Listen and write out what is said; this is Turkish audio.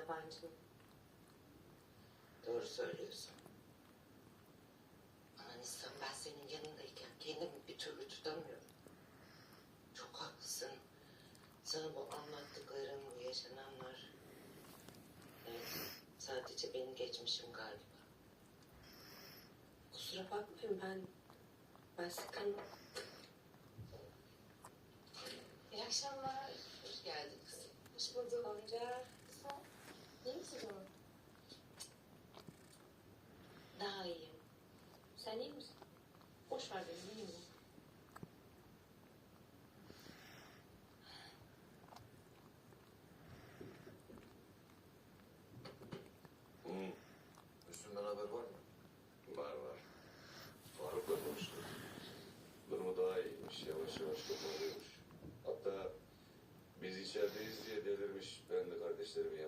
yabancının. Doğru söylüyorsun. Ama Nisan, ben senin yanındayken kendimi bir türlü tutamıyorum. Çok haklısın. Sana bu anlattıkların, bu yaşananlar... Evet, sadece benim geçmişim galiba. Kusura bakmayın, ben sıkıldım. İyi akşamlar. Hoş geldin kızım. Hoş bulduk amca. Sen iyi misin canım? Daha iyiyim. Sen iyi misin? Boş ver beni, iyiyim ben. Üstünden haber var mı? Var. Faruk'la konuştum. Durumu daha iyiymiş. Yavaş yavaş toparlıyormuş. Hatta biz içerideyiz diye delirmiş. Ben de kardeşlerimi